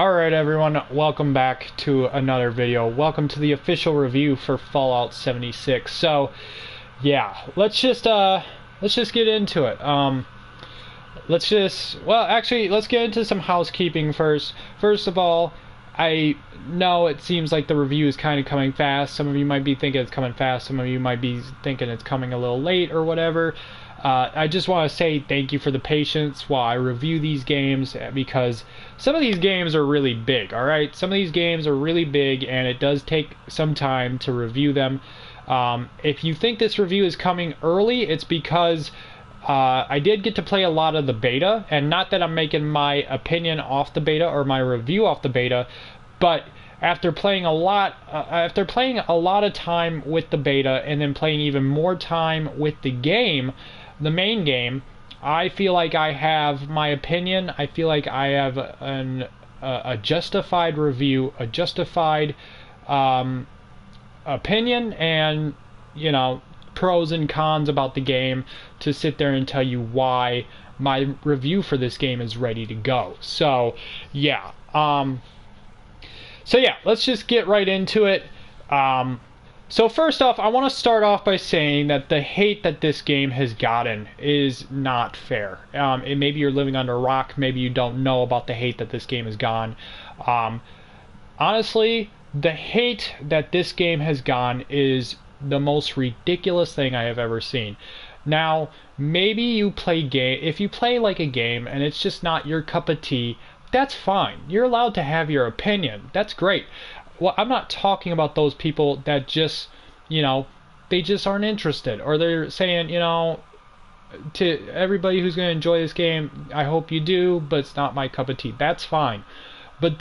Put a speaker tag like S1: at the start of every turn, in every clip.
S1: Alright everyone, welcome back to another video. Welcome to the official review for Fallout 76. So, yeah, let's just get into it. Let's get into some housekeeping first. First of all, I know it seems like the review is kind of coming fast. Some of you might be thinking it's coming fast. Some of you might be thinking it's coming a little late or whatever. I just want to say thank you for the patience while I review these games, because some of these games are really big, alright? Some of these games are really big and it does take some time to review them. If you think this review is coming early, it's because I did get to play a lot of the beta, and not that I'm making my opinion off the beta or my review off the beta, but after playing a lot of time with the beta and then playing even more time with the game, the main game, I feel like I have my opinion. I feel like I have a justified review, a justified opinion, and pros and cons about the game to sit there and tell you why my review for this game is ready to go. So yeah, let's just get right into it. So first off, I want to start off by saying that the hate that this game has gotten is not fair. And maybe you're living under a rock, maybe you don't know about the hate that this game has gotten. Honestly, the hate that this game has gotten is the most ridiculous thing I have ever seen. Now, maybe you play if you play like a game and it's just not your cup of tea, that's fine. You're allowed to have your opinion. That's great. Well, I'm not talking about those people that just, they just aren't interested, or they're saying, to everybody who's going to enjoy this game, I hope you do, but it's not my cup of tea. That's fine. But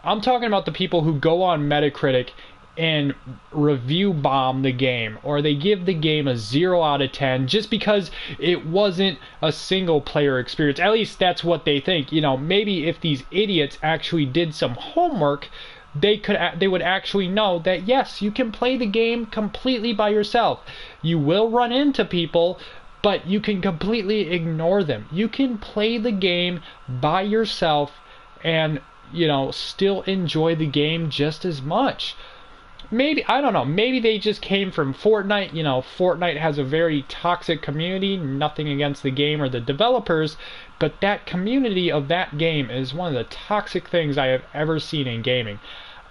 S1: I'm talking about the people who go on Metacritic and review bomb the game, or they give the game a 0 out of 10 just because it wasn't a single player experience. At least that's what they think. Maybe if these idiots actually did some homework, they would actually know that yes, you can play the game completely by yourself. You will run into people, but you can completely ignore them. You can play the game by yourself and still enjoy the game just as much. Maybe, I don't know, maybe they just came from Fortnite. Fortnite has a very toxic community. Nothing against the game or the developers, but that community of that game is one of the toxic things I have ever seen in gaming.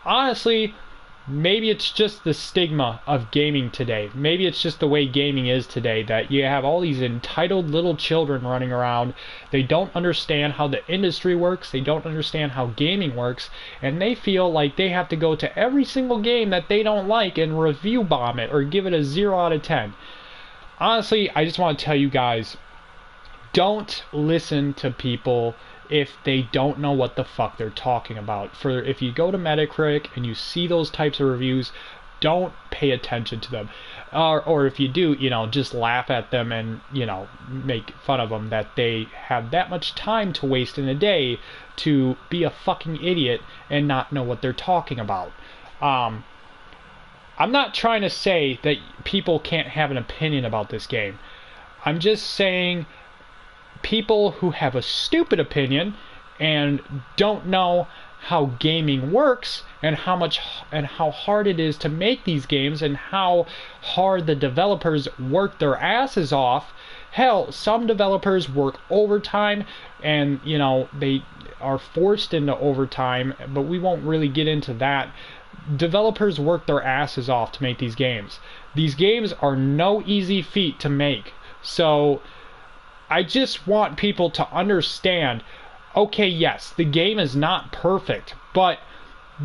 S1: Honestly, maybe it's just the stigma of gaming today. Maybe it's just the way gaming is today, that you have all these entitled little children running around. They don't understand how the industry works. They don't understand how gaming works. And they feel like they have to go to every single game that they don't like and review bomb it or give it a 0 out of 10. Honestly, I just want to tell you guys, don't listen to people if they don't know what the fuck they're talking about. If you go to Metacritic and you see those types of reviews, don't pay attention to them. Or if you do, just laugh at them and, make fun of them that they have that much time to waste in a day to be a fucking idiot and not know what they're talking about. I'm not trying to say that people can't have an opinion about this game. I'm just saying people who have a stupid opinion and don't know how gaming works and how hard it is to make these games and how hard the developers work their asses off. Hell, some developers work overtime and they are forced into overtime, but we won't really get into that. Developers work their asses off to make these games. These games are no easy feat to make. So I just want people to understand, okay, yes, the game is not perfect, but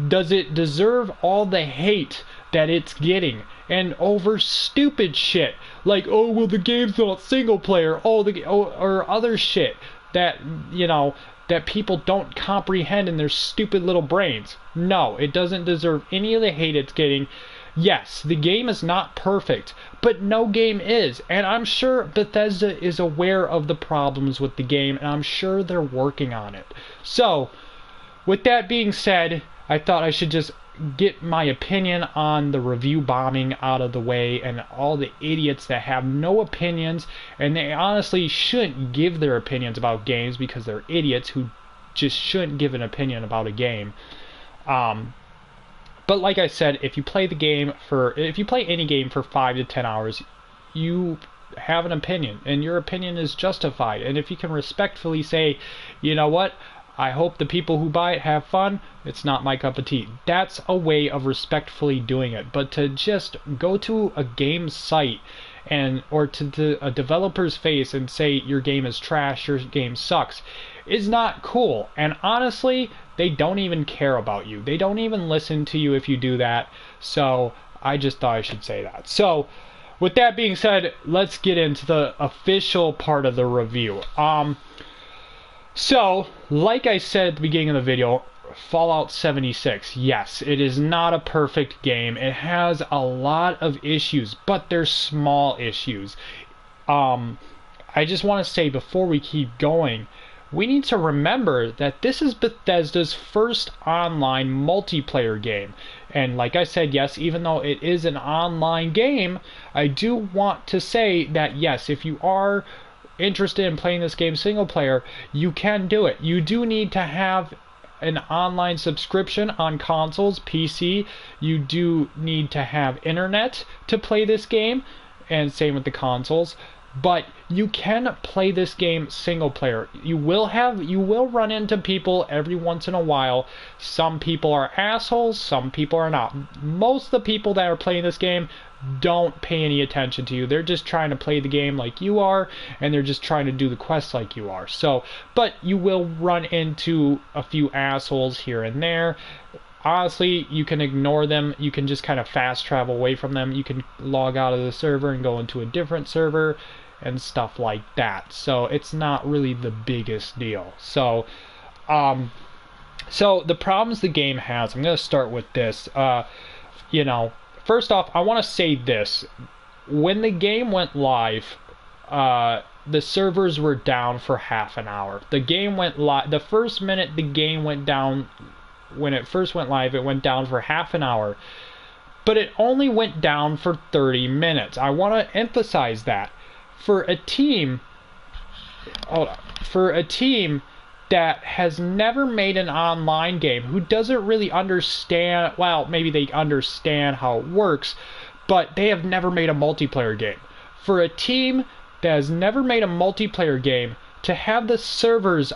S1: does it deserve all the hate that it's getting? And over stupid shit, like, oh, well, the game's not single player, or other shit that, that people don't comprehend in their stupid little brains. No, it doesn't deserve any of the hate it's getting. Yes, the game is not perfect, but no game is, and I'm sure Bethesda is aware of the problems with the game, and I'm sure they're working on it. So, with that being said, I thought I should just get my opinion on the review bombing out of the way and all the idiots that have no opinions, and they honestly shouldn't give their opinions about games because they're idiots who just shouldn't give an opinion about a game. But like I said, if you play any game for 5 to 10 hours, you have an opinion, and your opinion is justified. And if you can respectfully say, you know what, I hope the people who buy it have fun, it's not my cup of tea. That's a way of respectfully doing it. But to just go to a game site or to a developer's face and say your game is trash, your game sucks, is not cool. And honestly, they don't even care about you. They don't even listen to you if you do that. So I just thought I should say that. So with that being said, let's get into the official part of the review. So like I said at the beginning of the video, Fallout 76, yes, it is not a perfect game. It has a lot of issues, but they're small issues. I just want to say before we keep going, we need to remember that this is Bethesda's first online multiplayer game. And like I said, yes, even though it is an online game, I do want to say that yes, if you are interested in playing this game single player, you can do it. You do need to have an online subscription on consoles, PC. You do need to have internet to play this game, and same with the consoles. But you can play this game single player. You will run into people every once in a while. Some people are assholes, some people are not. Most of the people that are playing this game don't pay any attention to you. They're just trying to play the game like you are, and they're just trying to do the quests like you are. So, but you will run into a few assholes here and there. Honestly, you can ignore them. You can just kind of fast travel away from them. You can log out of the server and go into a different server and stuff like that. So it's not really the biggest deal. So the problems the game has, I'm going to start with this. First off, I want to say this. When the game went live, the servers were down for half an hour. The game went live. The first minute the game went down, when it first went live, it went down for half an hour. But it only went down for 30 minutes. I want to emphasize that. For a team that has never made an online game, who doesn't really understand, well, maybe they understand how it works, but they have never made a multiplayer game. For a team that has never made a multiplayer game, to have the servers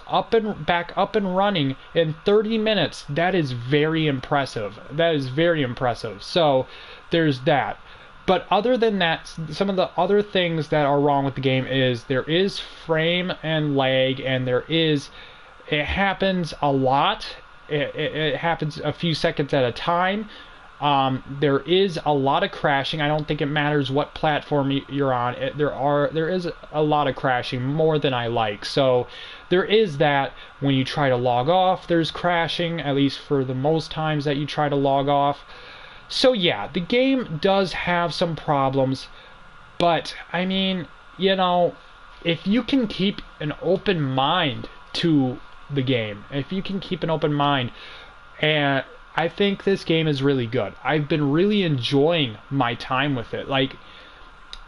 S1: back up and running in 30 minutes, that is very impressive. That is very impressive. So there's that. But other than that, some of the other things that are wrong with the game is there is frame and lag, and it happens a lot. It happens a few seconds at a time. There is a lot of crashing. I don't think it matters what platform you're on. There is a lot of crashing, more than I like. So there is that. When you try to log off, there's crashing, at least for the most times that you try to log off. So yeah, the game does have some problems, but I mean, if you can keep an open mind to the game, and I think this game is really good. I've been really enjoying my time with it. Like,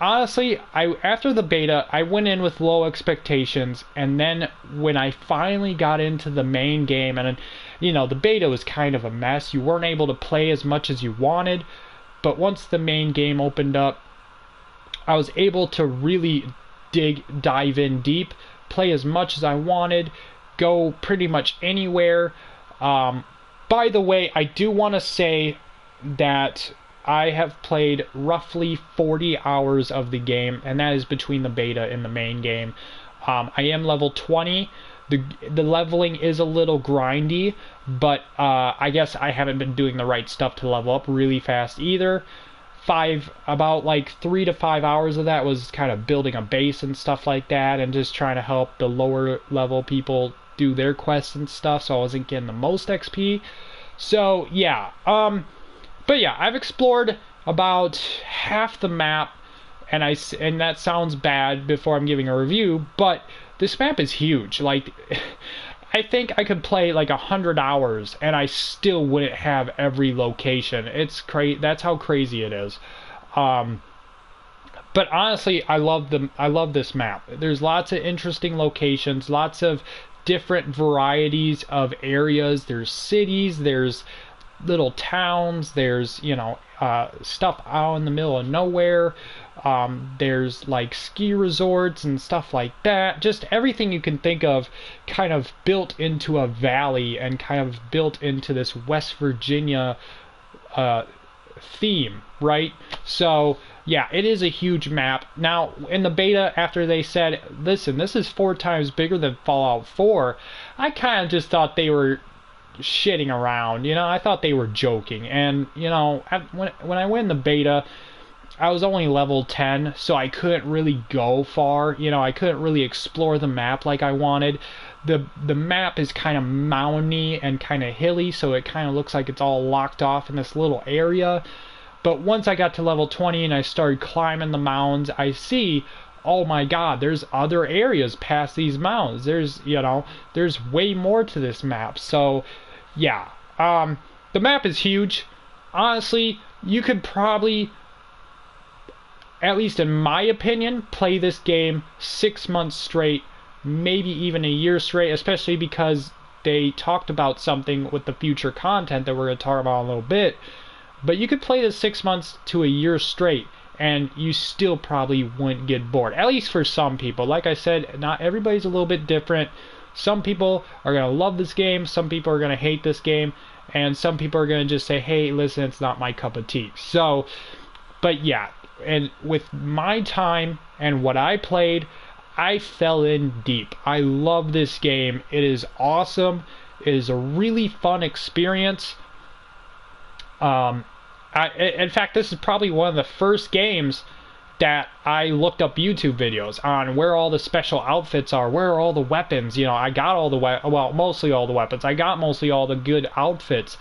S1: honestly, after the beta, I went in with low expectations, and then when I finally got into the main game, and the beta was kind of a mess. You weren't able to play as much as you wanted, but once the main game opened up, I was able to really dive in deep, play as much as I wanted, go pretty much anywhere. By the way, I do want to say that I have played roughly 40 hours of the game, and that is between the beta and the main game. I am level 20. The leveling is a little grindy, but I guess I haven't been doing the right stuff to level up really fast either. About like 3 to 5 hours of that was kind of building a base and stuff like that, and just trying to help the lower level people do their quests and stuff, so I wasn't getting the most XP. So yeah, but yeah, I've explored about half the map, and that sounds bad before I'm giving a review, but this map is huge. Like, I think I could play like 100 hours and I still wouldn't have every location. It's crazy. That's how crazy it is. But honestly, I love this map. There's lots of interesting locations, lots of different varieties of areas. There's cities, there's little towns, there's, you know, stuff out in the middle of nowhere. There's like ski resorts and stuff like that. Just everything you can think of kind of built into a valley and kind of built into this West Virginia theme, right? So yeah, it is a huge map. Now, in the beta, after they said, listen, this is 4 times bigger than Fallout 4, I kind of just thought they were shitting around. You know, I thought they were joking. And, you know, when I went in the beta, I was only level 10, so I couldn't really go far. You know, I couldn't really explore the map like I wanted. The map is kind of mountainy and kind of hilly, so it kind of looks like it's all locked off in this little area. But once I got to level 20 and I started climbing the mountains, I see, oh my god, there's other areas past these mountains. There's, you know, there's way more to this map. So, yeah. The map is huge. Honestly, you could probably, at least in my opinion, play this game 6 months straight, maybe even a year straight, especially because they talked about something with the future content that we're going to talk about in a little bit. But you could play this 6 months to a year straight, and you still probably wouldn't get bored. At least for some people. Like I said, not everybody's a little bit different. Some people are going to love this game, some people are going to hate this game, and some people are going to just say, hey, listen, it's not my cup of tea. So, but yeah, and with my time and what I played, I fell in deep. I love this game. It is awesome. It is a really fun experience. In fact, this is probably one of the first games that I looked up YouTube videos on where all the special outfits are, where are all the weapons. You know, I got all the mostly all the weapons. I got mostly all the good outfits.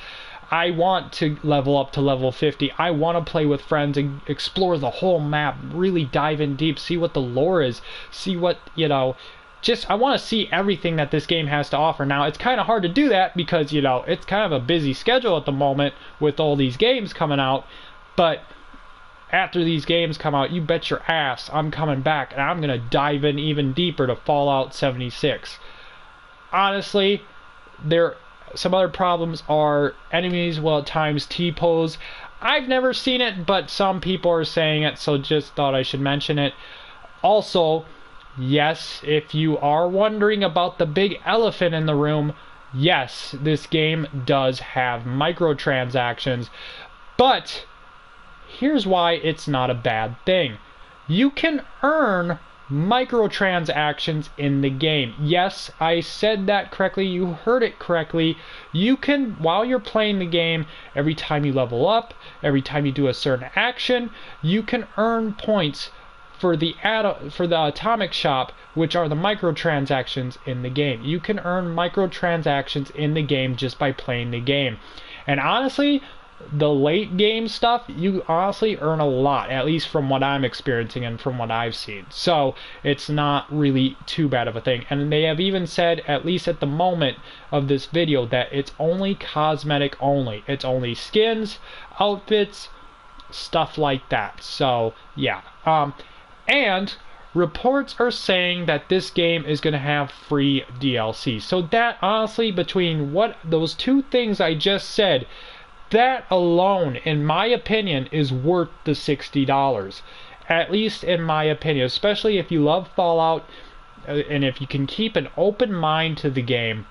S1: I want to level up to level 50. I want to play with friends and explore the whole map, really dive in deep, see what the lore is, see what, you know, just I want to see everything that this game has to offer. Now, it's kind of hard to do that because, you know, it's kind of a busy schedule at the moment with all these games coming out, but after these games come out, you bet your ass I'm coming back and I'm going to dive in even deeper to Fallout 76. Honestly, some other problems are enemies will at times T-pose. I've never seen it, but some people are saying it, so just thought I should mention it. Also, yes, if you are wondering about the big elephant in the room, yes, this game does have microtransactions, but here's why it's not a bad thing. You can earn microtransactions in the game. Yes, I said that correctly. You heard it correctly. You can, while you're playing the game, every time you level up, every time you do a certain action, you can earn points for the atomic shop, which are the microtransactions in the game. You can earn microtransactions in the game just by playing the game. And honestly, the late game stuff, you honestly earn a lot, at least from what I'm experiencing and from what I've seen. So it's not really too bad of a thing. And they have even said, at least at the moment of this video, that it's only cosmetic only. It's only skins, outfits, stuff like that. So yeah. And reports are saying that this game is going to have free DLC. So that, honestly, between what those two things I just said, that alone, in my opinion, is worth the $60. At least in my opinion, especially if you love Fallout and if you can keep an open mind to the game,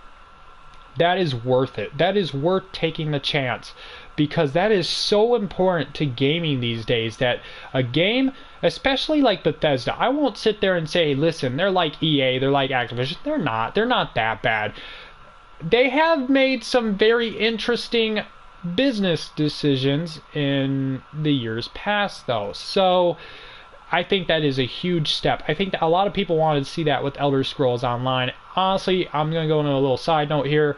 S1: that is worth it. That is worth taking the chance, because that is so important to gaming these days, that a game, especially like Bethesda, I won't sit there and say, listen, they're like EA, they're like Activision. They're not that bad. They have made some very interesting business decisions in the years past, though. So I think that is a huge step. I think that a lot of people wanted to see that with Elder Scrolls Online. Honestly, I'm going to go into a little side note here.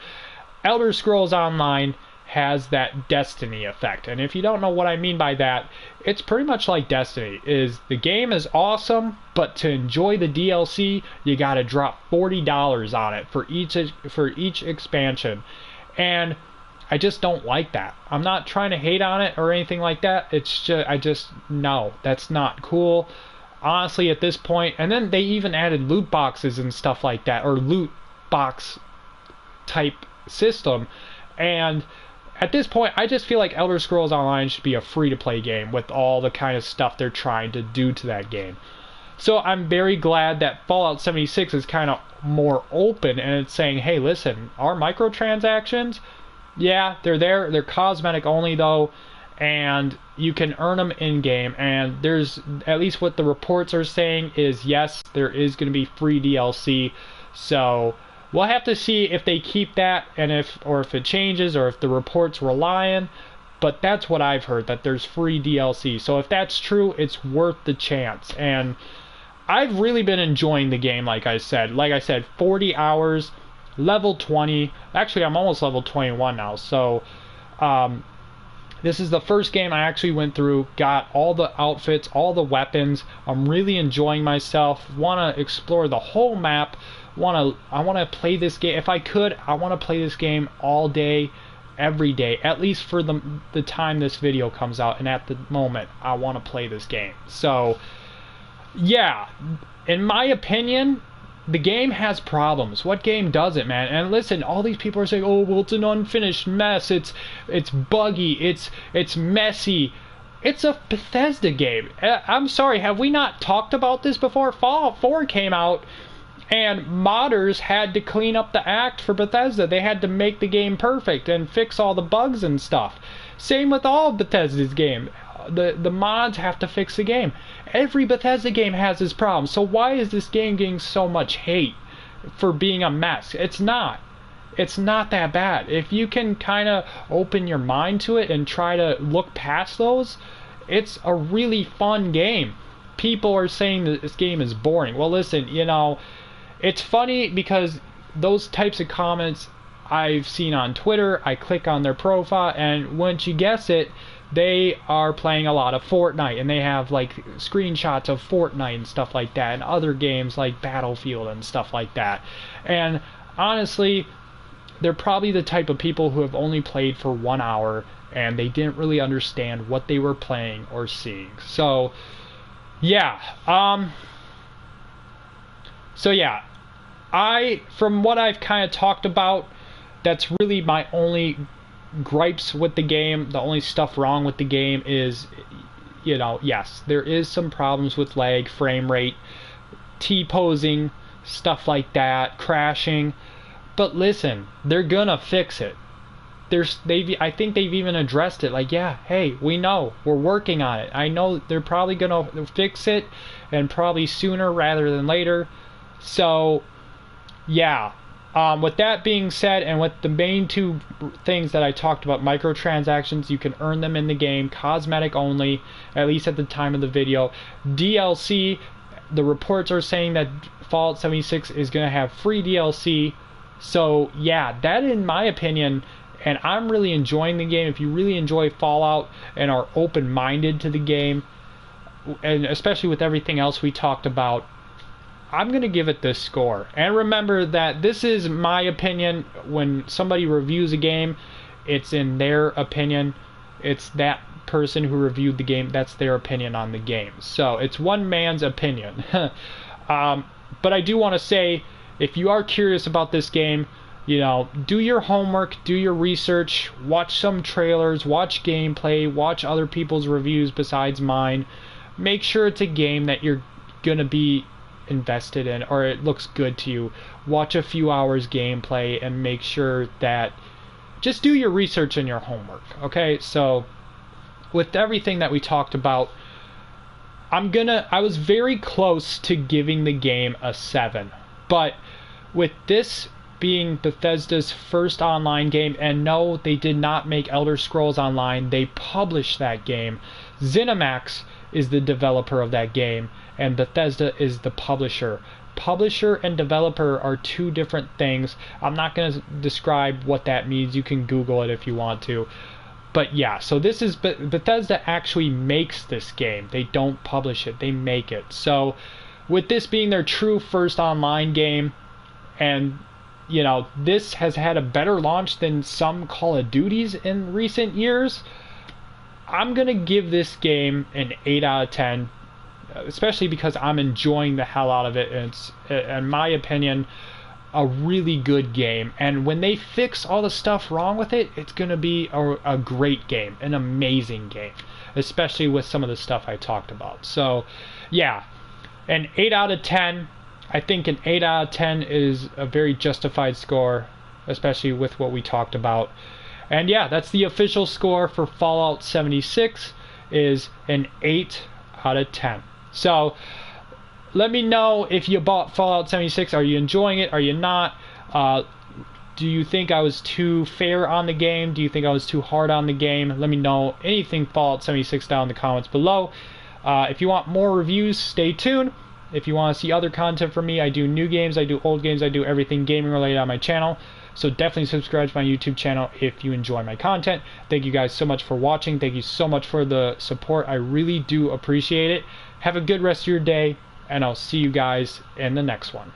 S1: Elder Scrolls Online has that Destiny effect. And if you don't know what I mean by that, it's pretty much like Destiny. The game is awesome, but to enjoy the DLC, you got to drop $40 on it for each expansion. And I just don't like that. I'm not trying to hate on it or anything like that. It's just, no, that's not cool. Honestly, at this point, and then they even added loot boxes and stuff like that, or loot Xbox type system. And at this point, I just feel like Elder Scrolls Online should be a free-to-play game with all the kind of stuff they're trying to do to that game. So I'm very glad that Fallout 76 is kind of more open, and it's saying, hey, listen, our microtransactions, yeah, they're there. They're cosmetic only, though, and you can earn them in-game. And there's, at least what the reports are saying is, yes, there is going to be free DLC. So we'll have to see if they keep that, and if it changes, or if the reports were lying. But that's what I've heard, that there's free DLC. So if that's true, it's worth the chance. And I've really been enjoying the game, like I said. 40 hours, level 20. Actually, I'm almost level 21 now. So this is the first game I actually went through, got all the outfits, all the weapons. I'm really enjoying myself. Want to explore the whole map. I want to play this game. If I could, I want to play this game all day, every day, at least for the time this video comes out. And at the moment, I want to play this game. So yeah, in my opinion, the game has problems. What game doesn't, man? And listen, all these people are saying, oh, well, it's an unfinished mess. It's buggy. It's messy. It's a Bethesda game. I'm sorry, have we not talked about this before? Fallout 4 came out, and modders had to clean up the act for Bethesda. They had to make the game perfect and fix all the bugs and stuff. Same with all Bethesda's game. The mods have to fix the game. Every Bethesda game has this problem. So why is this game getting so much hate for being a mess? It's not. It's not that bad. If you can kind of open your mind to it and try to look past those, it's a really fun game. People are saying that this game is boring. Well, listen, it's funny because those types of comments I've seen on Twitter. I click on their profile, and once you guess it, they are playing a lot of Fortnite, and they have like screenshots of Fortnite and stuff like that, and other games like Battlefield and stuff like that. And honestly, they're probably the type of people who have only played for 1 hour, and they didn't really understand what they were playing or seeing. So yeah, from what I've kind of talked about, that's really my only gripes with the game. The only stuff wrong with the game is, yes, there is some problems with lag, frame rate, T-posing, stuff like that, crashing. But listen, they're gonna fix it. I think they've even addressed it. Like, yeah, hey, we know, we're working on it. I know they're probably gonna fix it, and probably sooner rather than later. So yeah. With that being said, and with the main two things that I talked about, microtransactions, you can earn them in the game, cosmetic only, at least at the time of the video. DLC, the reports are saying that Fallout 76 is going to have free DLC. So yeah, that in my opinion, and I'm really enjoying the game. If you really enjoy Fallout and are open-minded to the game, and especially with everything else we talked about, I'm going to give it this score. And remember that this is my opinion. When somebody reviews a game, it's in their opinion. It's that person who reviewed the game, that's their opinion on the game. So it's one man's opinion. But I do want to say, if you are curious about this game, do your homework, do your research, watch some trailers, watch gameplay, watch other people's reviews besides mine. Make sure it's a game that you're going to be invested in, or it looks good to you. Watch a few hours gameplay and make sure that, just do your research and your homework. Okay, so with everything that we talked about, I was very close to giving the game a 7, but with this being Bethesda's first online game, and no, they did not make Elder Scrolls Online, they published that game. ZeniMax is the developer of that game, and Bethesda is the publisher. Publisher and developer are two different things. I'm not going to describe what that means. You can Google it if you want to. But yeah, so this is Bethesda actually makes this game. They don't publish it, they make it. So with this being their true first online game, and this has had a better launch than some Call of Duties in recent years, I'm going to give this game an 8 out of 10. Especially because I'm enjoying the hell out of it, and it's, in my opinion, a really good game. And when they fix all the stuff wrong with it, it's going to be a great game, an amazing game, especially with some of the stuff I talked about. So, yeah, an 8 out of 10. I think an 8 out of 10 is a very justified score, especially with what we talked about. And yeah, that's the official score for Fallout 76, is an 8 out of 10. So let me know if you bought Fallout 76. Are you enjoying it? Are you not? Do you think I was too fair on the game? Do you think I was too hard on the game? Let me know anything Fallout 76 down in the comments below. If you want more reviews, stay tuned. If you want to see other content from me, I do new games, I do old games, I do everything gaming related on my channel. So definitely subscribe to my YouTube channel if you enjoy my content. Thank you guys so much for watching. Thank you so much for the support. I really do appreciate it. Have a good rest of your day, and I'll see you guys in the next one.